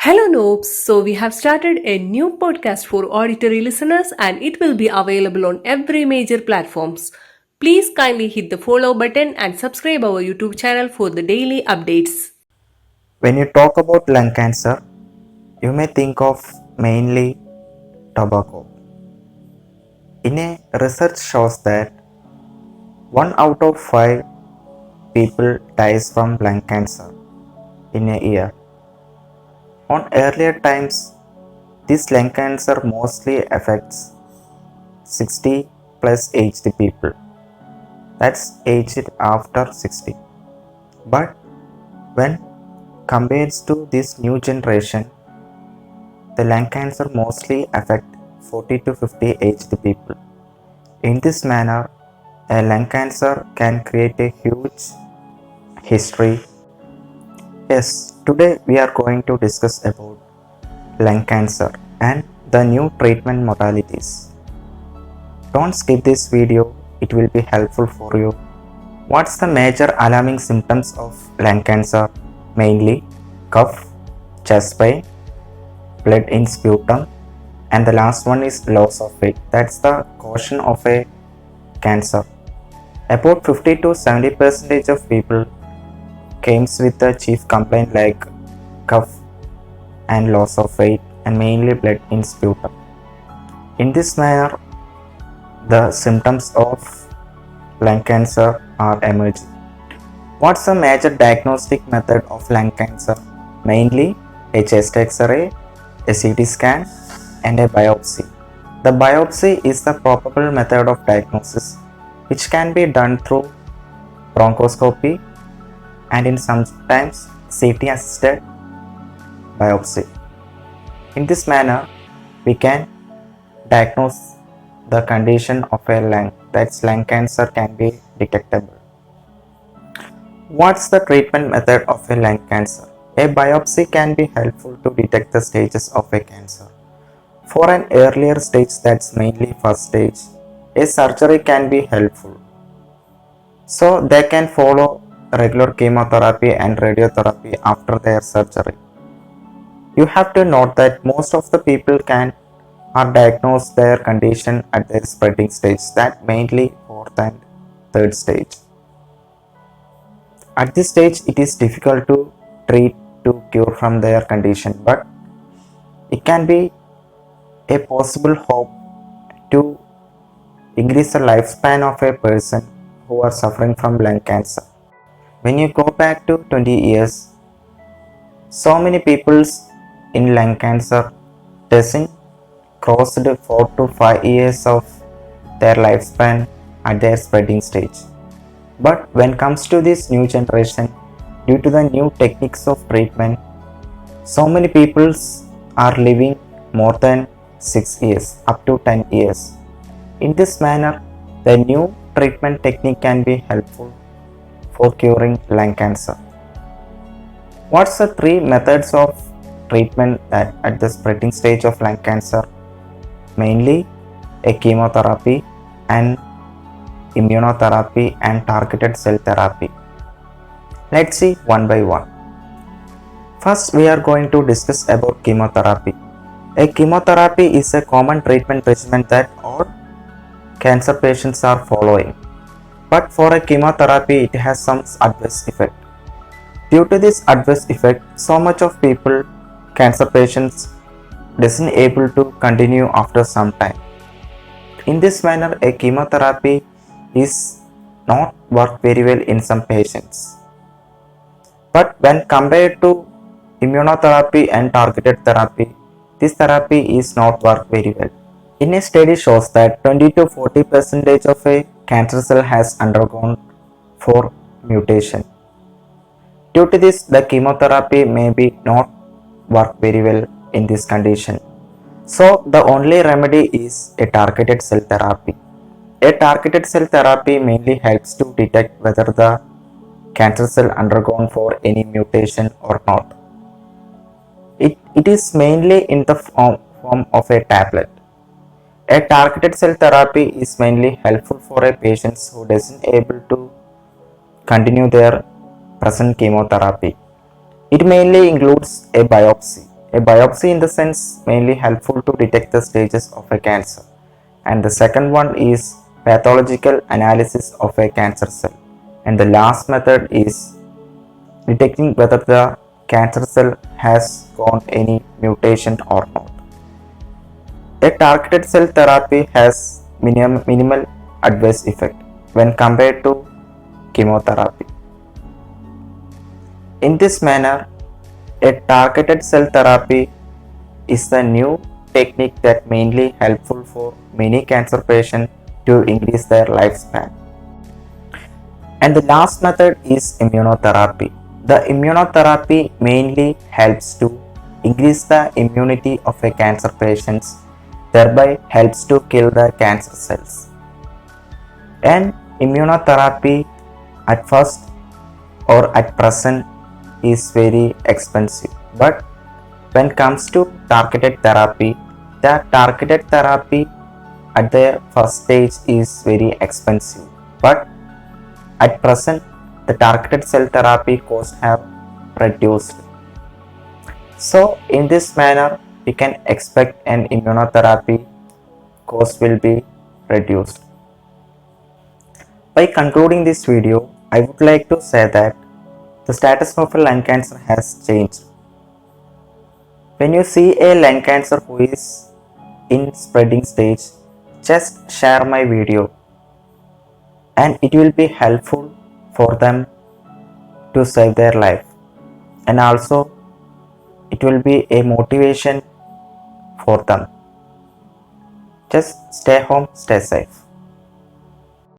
Hello, Noobs. So, we have started a new podcast for auditory listeners and it will be available on every major platforms. Please kindly hit the follow button and subscribe our YouTube channel for the daily updates. When you talk about lung cancer, you may think of mainly tobacco. In a research shows that 1 out of 5 people dies from lung cancer in a year. On earlier times, this lung cancer mostly affects 60 plus aged people. That's aged after 60. But when compared to this new generation, the lung cancer mostly affect 40 to 50 aged people. In this manner, a lung cancer can create a huge history. Yes, today we are going to discuss about lung cancer and the new treatment modalities. Don't skip this video, it will be helpful for you. What's the major alarming symptoms of lung cancer? Mainly cough, chest pain, blood in sputum, and the last one is loss of weight. That's the caution of a cancer. About 50 to 70% of people comes with the chief complaint like cough and loss of weight and mainly blood in sputum. In this manner, the symptoms of lung cancer are emerging. What's the major diagnostic method of lung cancer? Mainly a chest X-ray, a CT scan, and a biopsy. The biopsy is the probable method of diagnosis which can be done through bronchoscopy and in sometimes CT assisted biopsy. In this manner, we can diagnose the condition of a lung, that's lung cancer can be detectable. What's the treatment method of a lung cancer? A biopsy can be helpful to detect the stages of a cancer. For an earlier stage, that's mainly first stage, a surgery can be helpful. So they can follow regular chemotherapy and radiotherapy after their surgery. You have to note that most of the people can are diagnosed their condition at their spreading stage, that mainly fourth and third stage. At this stage, it is difficult to treat to cure from their condition, but it can be a possible hope to increase the lifespan of a person who are suffering from lung cancer. When you go back to 20 years, so many people in lung cancer doesn't crossed 4 to 5 years of their lifespan at their spreading stage. But when comes to this new generation, due to the new techniques of treatment, so many people are living more than 6 years, up to 10 years. In this manner, the new treatment technique can be helpful for curing lung cancer. What's the 3 methods of treatment that at the spreading stage of lung cancer? Mainly a chemotherapy and immunotherapy and targeted cell therapy. Let's see one by one. First, we are going to discuss about chemotherapy. A chemotherapy is a common treatment regimen that all cancer patients are following. But for a chemotherapy, it has some adverse effect. Due to this adverse effect, so much of people, cancer patients, isn't able to continue after some time. In this manner, a chemotherapy is not work very well in some patients. But when compared to immunotherapy and targeted therapy, this therapy is not work very well. In a study shows that 20 to 40% of a cancer cell has undergone for mutation. Due to this, the chemotherapy may be not work very well in this condition. So the only remedy is a targeted cell therapy. A targeted cell therapy mainly helps to detect whether the cancer cell undergone for any mutation or not. It is mainly in the form of a tablet. A targeted cell therapy is mainly helpful for a patient who isn't able to continue their present chemotherapy. It mainly includes a biopsy. A biopsy in the sense mainly helpful to detect the stages of a cancer. And the second one is pathological analysis of a cancer cell. And the last method is detecting whether the cancer cell has gone any mutation or not. A targeted cell therapy has minimal adverse effect when compared to chemotherapy. In this manner, a targeted cell therapy is the new technique that mainly helpful for many cancer patients to increase their lifespan. And the last method is immunotherapy. The immunotherapy mainly helps to increase the immunity of a cancer patients, thereby helps to kill the cancer cells. And immunotherapy at first or at present is very expensive, but when comes to targeted therapy, the targeted therapy at the first stage is very expensive, but at present the targeted cell therapy costs have reduced. So in this manner we can expect an immunotherapy cost will be reduced. By concluding this video, I would like to say that the status of a lung cancer has changed. When you see a lung cancer who is in spreading stage, just share my video and it will be helpful for them to save their life, and also it will be a motivation for them. Just stay home, stay safe.